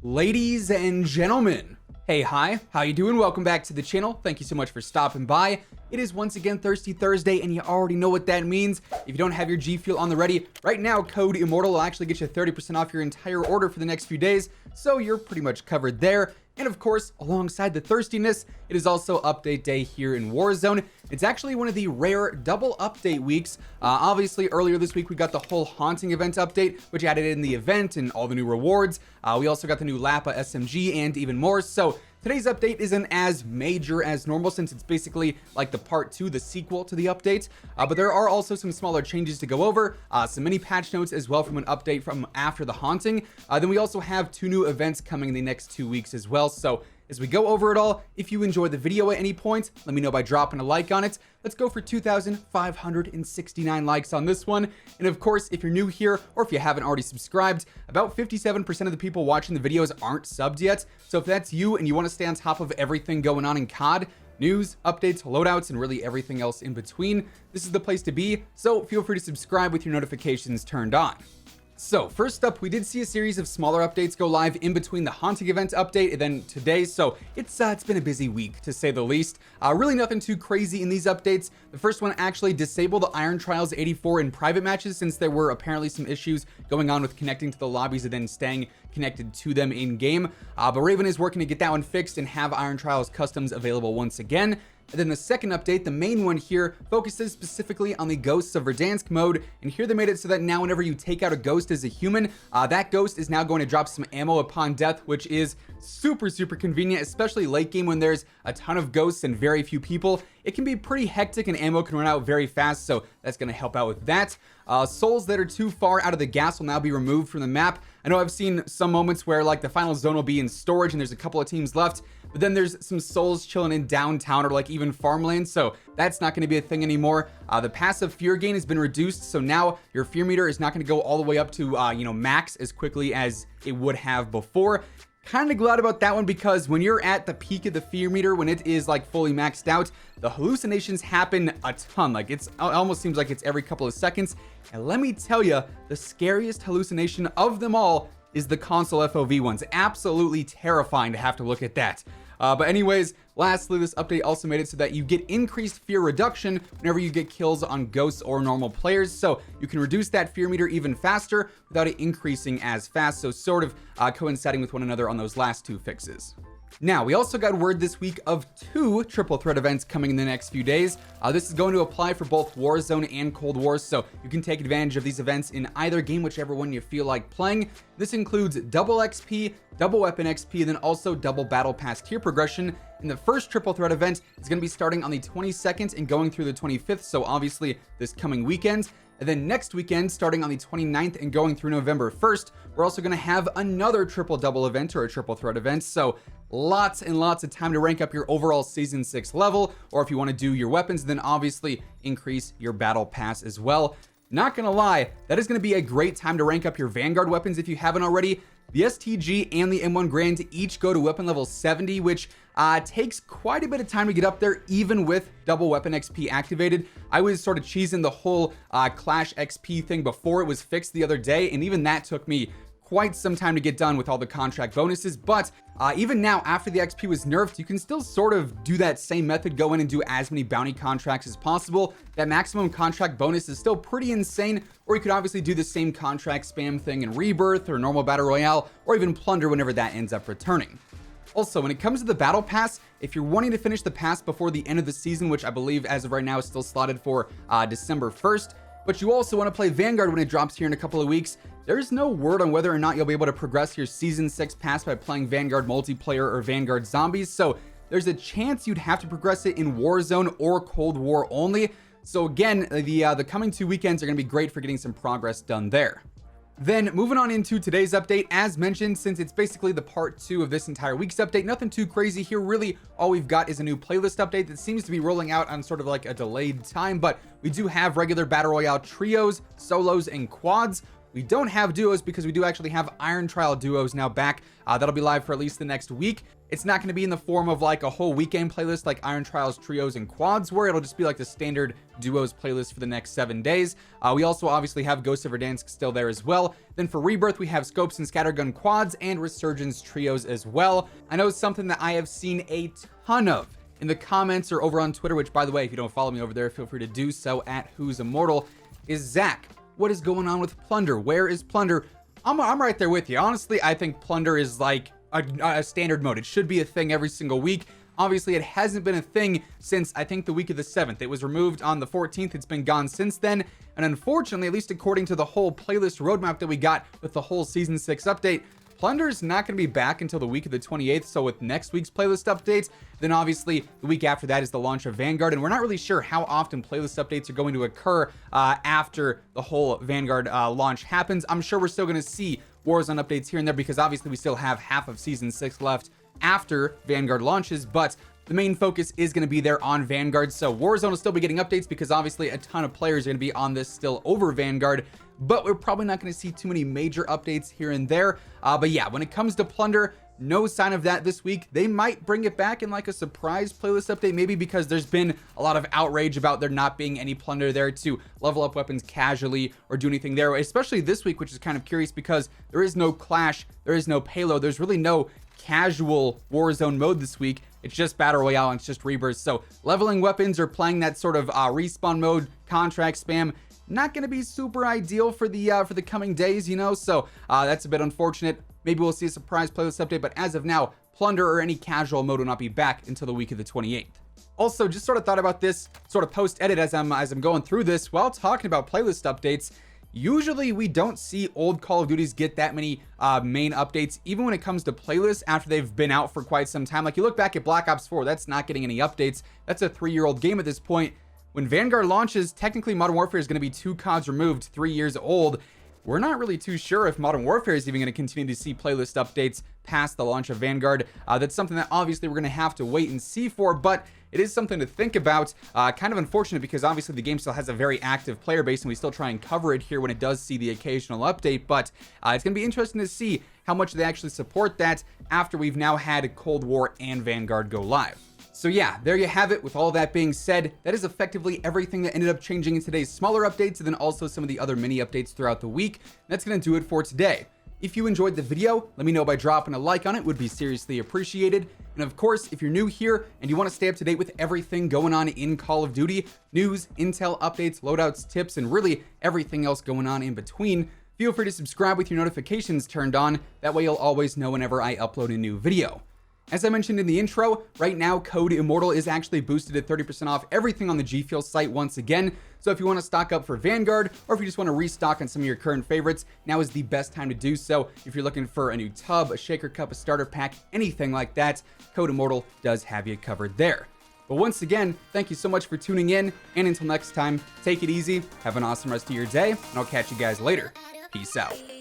Ladies and gentlemen, hey, hi, how you doing? Welcome back to the channel. Thank you so much for stopping by. It is once again Thirsty Thursday, and you already know what that means. If you don't have your G Fuel on the ready, right now, code WHosImmortal will actually get you 30% off your entire order for the next few days, so you're pretty much covered there. And of course, alongside the thirstiness, it is also update day here in Warzone. It's actually one of the rare double update weeks. Obviously, earlier this week, we got the whole haunting event update, which added in the event and all the new rewards. We also got the new Lapa SMG and even more. So today's update isn't as major as normal since it's basically like the part 2, the sequel to the update. But there are also some smaller changes to go over, some mini patch notes as well from an update from after the haunting. Then we also have 2 new events coming in the next 2 weeks as well. So as we go over it all, if you enjoyed the video at any point, let me know by dropping a like on it. Let's go for 2,569 likes on this one. And of course, if you're new here or if you haven't already subscribed, about 57% of the people watching the videos aren't subbed yet. So if that's you and you want to stay on top of everything going on in COD, news, updates, loadouts, and really everything else in between, this is the place to be. So feel free to subscribe with your notifications turned on. So first up, we did see a series of smaller updates go live in between the haunting event update and then today. So it's been a busy week to say the least. Really nothing too crazy in these updates. The first one actually disabled the Iron Trials 84 in private matches since there were apparently some issues going on with connecting to the lobbies and then staying connected to them in game. But Raven is working to get that one fixed and have Iron Trials customs available once again. And then the second update, the main one here, focuses specifically on the Ghosts of Verdansk mode. And here they made it so that now whenever you take out a ghost as a human, that ghost is now going to drop some ammo upon death, which is super convenient, especially late game when there's a ton of ghosts and very few people. It can be pretty hectic and ammo can run out very fast, so that's going to help out with that. Souls that are too far out of the gas will now be removed from the map. I know I've seen some moments where like the final zone will be in storage and there's a couple of teams left, but then there's some souls chilling in downtown or like even farmland, so that's not going to be a thing anymore. The passive fear gain has been reduced, so now your fear meter is not going to go all the way up to max as quickly as it would have before. Kind of glad about that one because when you're at the peak of the fear meter, when it is like fully maxed out, the hallucinations happen a ton. Like it almost seems like it's every couple of seconds. And let me tell you, the scariest hallucination of them all is the console FOV ones. Absolutely terrifying to have to look at that. But anyways, lastly, this update also made it so that you get increased fear reduction whenever you get kills on ghosts or normal players. So you can reduce that fear meter even faster without it increasing as fast. So sort of coinciding with one another on those last 2 fixes. Now, we also got word this week of 2 triple threat events coming in the next few days. This is going to apply for both Warzone and Cold War, so you can take advantage of these events in either game, whichever one you feel like playing. This includes double XP, double weapon XP, and then also double battle pass tier progression. And the first triple threat event is going to be starting on the 22nd and going through the 25th, so obviously this coming weekend. And then next weekend, starting on the 29th and going through November 1st, we're also going to have another triple double event or a triple threat event. So lots and lots of time to rank up your overall season 6 level, or if you want to do your weapons, then obviously increase your battle pass as well. Not gonna lie, that is going to be a great time to rank up your Vanguard weapons if you haven't already. The STG and the M1 Grand each go to weapon level 70, which takes quite a bit of time to get up there, even with double weapon XP activated. I was sort of cheesing the whole Clash XP thing before it was fixed the other day, and even that took me quite some time to get done with all the contract bonuses. But even now, after the XP was nerfed, you can still sort of do that same method, go in and do as many bounty contracts as possible. That maximum contract bonus is still pretty insane, or you could obviously do the same contract spam thing in Rebirth or normal battle royale, or even plunder whenever that ends up returning. Also, when it comes to the battle pass, if you're wanting to finish the pass before the end of the season, which I believe as of right now is still slotted for December 1st, but you also want to play Vanguard when it drops here in a couple of weeks, there's no word on whether or not you'll be able to progress your Season 6 pass by playing Vanguard multiplayer or Vanguard zombies, so there's a chance you'd have to progress it in Warzone or Cold War only. So again, the coming 2 weekends are going to be great for getting some progress done there. Then moving on into today's update, as mentioned, since it's basically the part 2 of this entire week's update, nothing too crazy here. Really, all we've got is a new playlist update that seems to be rolling out on sort of like a delayed time, but we do have regular battle royale trios, solos, and quads. We don't have duos because we do actually have Iron Trial duos now back. That'll be live for at least the next week. It's not going to be in the form of like a whole weekend playlist like Iron Trials, Trios, and Quads were. It'll just be like the standard duos playlist for the next 7 days. We also obviously have Ghost of Verdansk still there as well. Then for Rebirth, we have Scopes and Scattergun Quads and Resurgence Trios as well. I know something that I have seen a ton of in the comments or over on Twitter, which by the way, if you don't follow me over there, feel free to do so at WhosImmortal, is Zach, what is going on with Plunder? Where is Plunder? I'm right there with you. Honestly, I think Plunder is like a standard mode. It should be a thing every single week. Obviously, it hasn't been a thing since I think the week of the 7th. It was removed on the 14th. It's been gone since then. And unfortunately, at least according to the whole playlist roadmap that we got with the whole Season 6 update, Plunder is not going to be back until the week of the 28th. So with next week's playlist updates, then obviously the week after that is the launch of Vanguard. And we're not really sure how often playlist updates are going to occur after the whole Vanguard launch happens. I'm sure we're still going to see Warzone updates here and there because obviously we still have half of Season 6 left after Vanguard launches, but the main focus is going to be there on Vanguard. So Warzone will still be getting updates because obviously a ton of players are going to be on this still over Vanguard, but we're probably not going to see too many major updates here and there. But yeah, when it comes to Plunder, no sign of that this week. They might bring it back in like a surprise playlist update, maybe because there's been a lot of outrage about there not being any Plunder there to level up weapons casually or do anything there, especially this week, which is kind of curious because there is no Clash, there is no payload, there's really no casual Warzone mode this week. It's just Battle Royale and it's just Rebirth. So leveling weapons or playing that sort of respawn mode, contract spam, not going to be super ideal for the coming days, you know. So that's a bit unfortunate. Maybe we'll see a surprise playlist update, but as of now, Plunder or any casual mode will not be back until the week of the 28th. Also, just sort of thought about this sort of post-edit as I'm going through this while talking about playlist updates. Usually we don't see old Call of Duties get that many main updates, even when it comes to playlists after they've been out for quite some time. Like you look back at Black Ops 4, that's not getting any updates. That's a 3-year-old game at this point. When Vanguard launches, technically Modern Warfare is going to be 2 CODs removed, 3 years old. We're not really too sure if Modern Warfare is even going to continue to see playlist updates past the launch of Vanguard. That's something that obviously we're going to have to wait and see for, but it is something to think about. Kind of unfortunate because obviously the game still has a very active player base and we still try and cover it here when it does see the occasional update, but it's going to be interesting to see how much they actually support that after we've now had Cold War and Vanguard go live. So yeah, there you have it. With all that being said, that is effectively everything that ended up changing in today's smaller updates and then also some of the other mini updates throughout the week. That's going to do it for today. If you enjoyed the video, let me know by dropping a like on it. Would be seriously appreciated. And of course, if you're new here and you want to stay up to date with everything going on in Call of Duty, news, intel, updates, loadouts, tips, and really everything else going on in between, feel free to subscribe with your notifications turned on. That way you'll always know whenever I upload a new video. As I mentioned in the intro, right now Code Immortal is actually boosted at 30% off everything on the G Fuel site once again. So if you want to stock up for Vanguard, or if you just want to restock on some of your current favorites, now is the best time to do so. If you're looking for a new tub, a shaker cup, a starter pack, anything like that, Code Immortal does have you covered there. But once again, thank you so much for tuning in, and until next time, take it easy, have an awesome rest of your day, and I'll catch you guys later. Peace out.